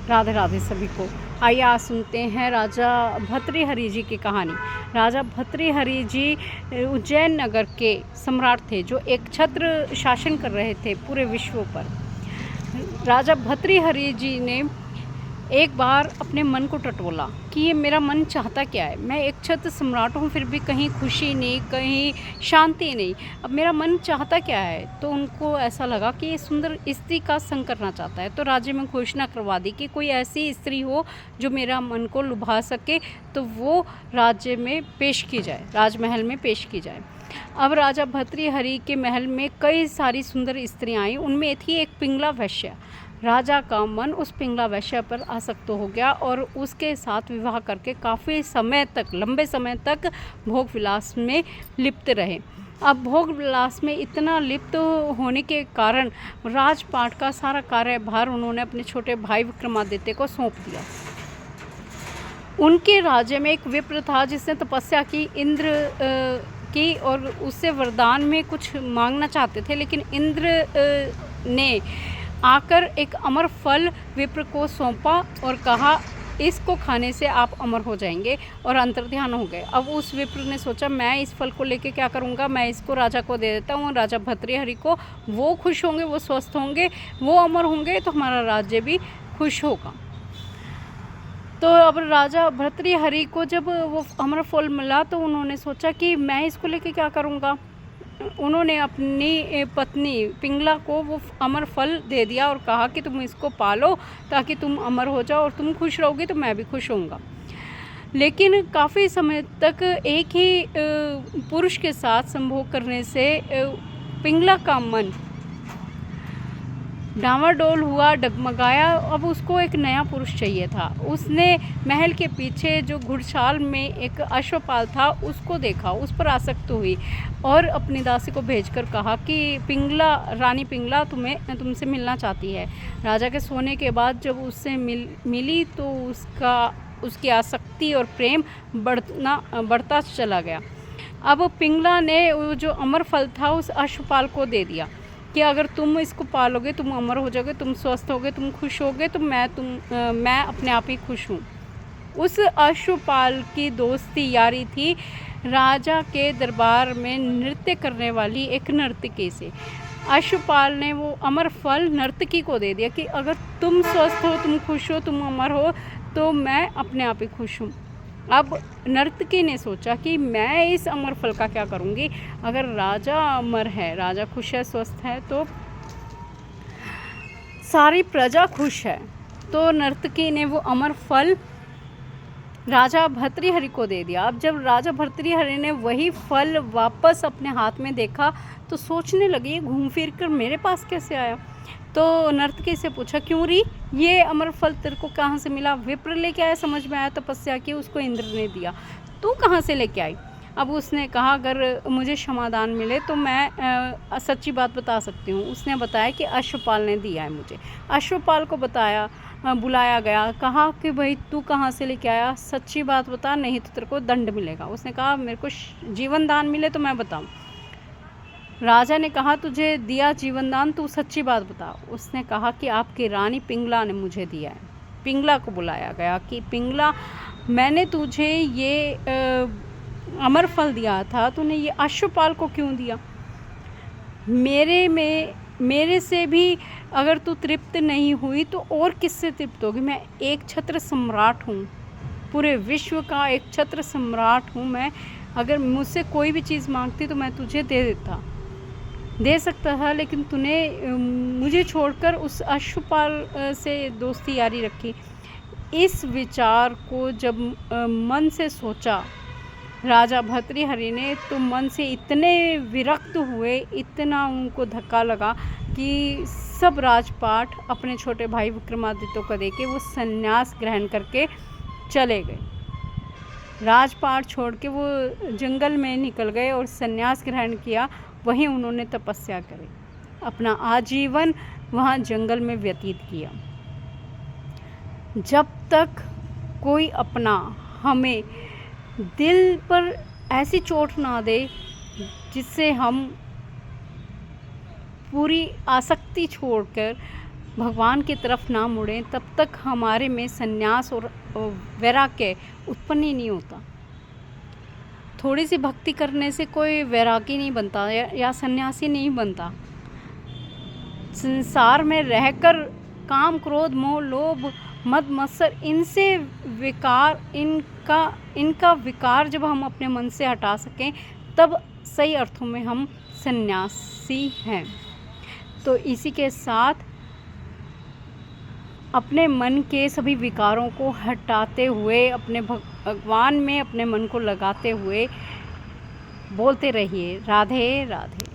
राधे राधे सभी को। आइए आज सुनते हैं राजा भर्तृहरि जी की कहानी। राजा भर्तृहरि जी उज्जैन नगर के सम्राट थे जो एक छत्र शासन कर रहे थे पूरे विश्व पर। राजा भर्तृहरि जी ने एक बार अपने मन को टटोला कि ये मेरा मन चाहता क्या है। मैं एक छत्र सम्राट हूँ, फिर भी कहीं खुशी नहीं, कहीं शांति नहीं। अब मेरा मन चाहता क्या है? तो उनको ऐसा लगा कि ये सुंदर स्त्री का संग करना चाहता है। तो राज्य में घोषणा करवा दी कि कोई ऐसी स्त्री हो जो मेरा मन को लुभा सके तो वो राज्य में पेश की जाए, राजमहल में पेश की जाए। अब राजा भर्तृहरि के महल में कई सारी सुंदर स्त्रियाँ आईं। उनमें थी एक पिंगला वैश्या। राजा का मन उस पिंगला वैश्या पर आसक्त हो गया और उसके साथ विवाह करके काफ़ी समय तक, लंबे समय तक भोग विलास में लिप्त रहे। अब भोग विलास में इतना लिप्त होने के कारण राजपाट का सारा कार्यभार उन्होंने अपने छोटे भाई विक्रमादित्य को सौंप दिया। उनके राज्य में एक विप्र था जिसने तपस्या की इंद्र की और उससे वरदान में कुछ मांगना चाहते थे, लेकिन इंद्र ने आकर एक अमर फल विप्र को सौंपा और कहा इसको खाने से आप अमर हो जाएंगे, और अंतर्ध्यान हो गए। अब उस विप्र ने सोचा मैं इस फल को लेके क्या करूँगा, मैं इसको राजा को दे देता हूँ, राजा भर्तृहरि को। वो खुश होंगे, वो स्वस्थ होंगे, वो अमर होंगे तो हमारा राज्य भी खुश होगा। तो अब राजा भर्तृहरि को जब वो अमर फल मिला तो उन्होंने सोचा कि मैं इसको लेके क्या करूँगा। उन्होंने अपनी पत्नी पिंगला को वो अमर फल दे दिया और कहा कि तुम इसको पालो ताकि तुम अमर हो जाओ, और तुम खुश रहोगे तो मैं भी खुश होऊंगा। लेकिन काफ़ी समय तक एक ही पुरुष के साथ संभोग करने से पिंगला का मन डामाडोल हुआ, डगमगाया। अब उसको एक नया पुरुष चाहिए था। उसने महल के पीछे जो घुड़साल में एक अश्वपाल था उसको देखा, उस पर आसक्त हुई और अपनी दासी को भेजकर कहा कि पिंगला, रानी पिंगला तुमसे मिलना चाहती है। राजा के सोने के बाद जब उससे मिली तो उसकी आसक्ति और प्रेम बढ़ता चला गया। अब पिंगला ने वो जो अमर फल था उस अश्वपाल को दे दिया कि अगर तुम इसको पालोगे तुम अमर हो जाओगे, तुम स्वस्थ होगे, तुम खुश होगे, तो मैं अपने आप ही खुश हूँ। उस अश्वपाल की दोस्ती यारी थी राजा के दरबार में नृत्य करने वाली एक नर्तकी से। अश्वपाल ने वो अमर फल नर्तकी को दे दिया कि अगर तुम स्वस्थ हो, तुम खुश हो, तुम अमर हो तो मैं अपने आप ही खुश हूँ। अब नर्तकी ने सोचा कि मैं इस अमर फल का क्या करूँगी। अगर राजा अमर है, राजा खुश है, स्वस्थ है, तो सारी प्रजा खुश है। तो नर्तकी ने वो अमर फल राजा भर्तृहरि को दे दिया। अब जब राजा भर्तृहरि ने वही फल वापस अपने हाथ में देखा तो सोचने लगी घूम फिर कर मेरे पास कैसे आया। तो नर्तकी से पूछा क्यों री, ये अमर फल तेरे को कहाँ से मिला? विप्र लेके आया, समझ में आया, तपस्या की, उसको इंद्र ने दिया, तू कहाँ से लेके आई? अब उसने कहा अगर मुझे क्षमादान मिले तो मैं सच्ची बात बता सकती हूँ। उसने बताया कि अश्वपाल ने दिया है मुझे। अश्वपाल को बुलाया गया, कहा कि भाई तू कहाँ से लेके आया, सच्ची बात बता नहीं तो तेरे को दंड मिलेगा। उसने कहा मेरे को जीवन दान मिले तो मैं बताऊँ। राजा ने कहा तुझे दिया जीवन दान, तू सच्ची बात बता। उसने कहा कि आपकी रानी पिंगला ने मुझे दिया है। पिंगला को बुलाया गया कि पिंगला, मैंने तुझे ये अमर फल दिया था, तूने ये अश्वपाल को क्यों दिया? मेरे से भी अगर तू तृप्त नहीं हुई तो और किससे तृप्त होगी? मैं एक छत्र सम्राट हूँ, पूरे विश्व का एक छत्र सम्राट हूँ मैं। अगर मुझसे कोई भी चीज़ मांगती तो मैं तुझे दे सकता था, लेकिन तूने मुझे छोड़कर उस अश्वपाल से दोस्ती यारी रखी। इस विचार को जब मन से सोचा राजा भर्तृहरि ने तो मन से इतने विरक्त हुए, इतना उनको धक्का लगा कि सब राजपाट अपने छोटे भाई विक्रमादित्य को देके वो संन्यास ग्रहण करके चले गए। राजपाट छोड़ के वो जंगल में निकल गए और संन्यास ग्रहण किया। वहीं उन्होंने तपस्या करी, अपना आजीवन वहाँ जंगल में व्यतीत किया। जब तक कोई अपना हमें दिल पर ऐसी चोट ना दे जिससे हम पूरी आसक्ति छोड़कर भगवान की तरफ ना मुड़ें तब तक हमारे में संन्यास और वैराग्य उत्पन्न ही नहीं होता। थोड़ी सी भक्ति करने से कोई वैरागी नहीं बनता या सन्यासी नहीं बनता। संसार में रहकर काम, क्रोध, मोह, लोभ, मद, मत्सर इनसे विकार इनका विकार जब हम अपने मन से हटा सकें तब सही अर्थों में हम सन्यासी हैं। तो इसी के साथ अपने मन के सभी विकारों को हटाते हुए अपने भगवान में अपने मन को लगाते हुए बोलते रहिए राधे राधे।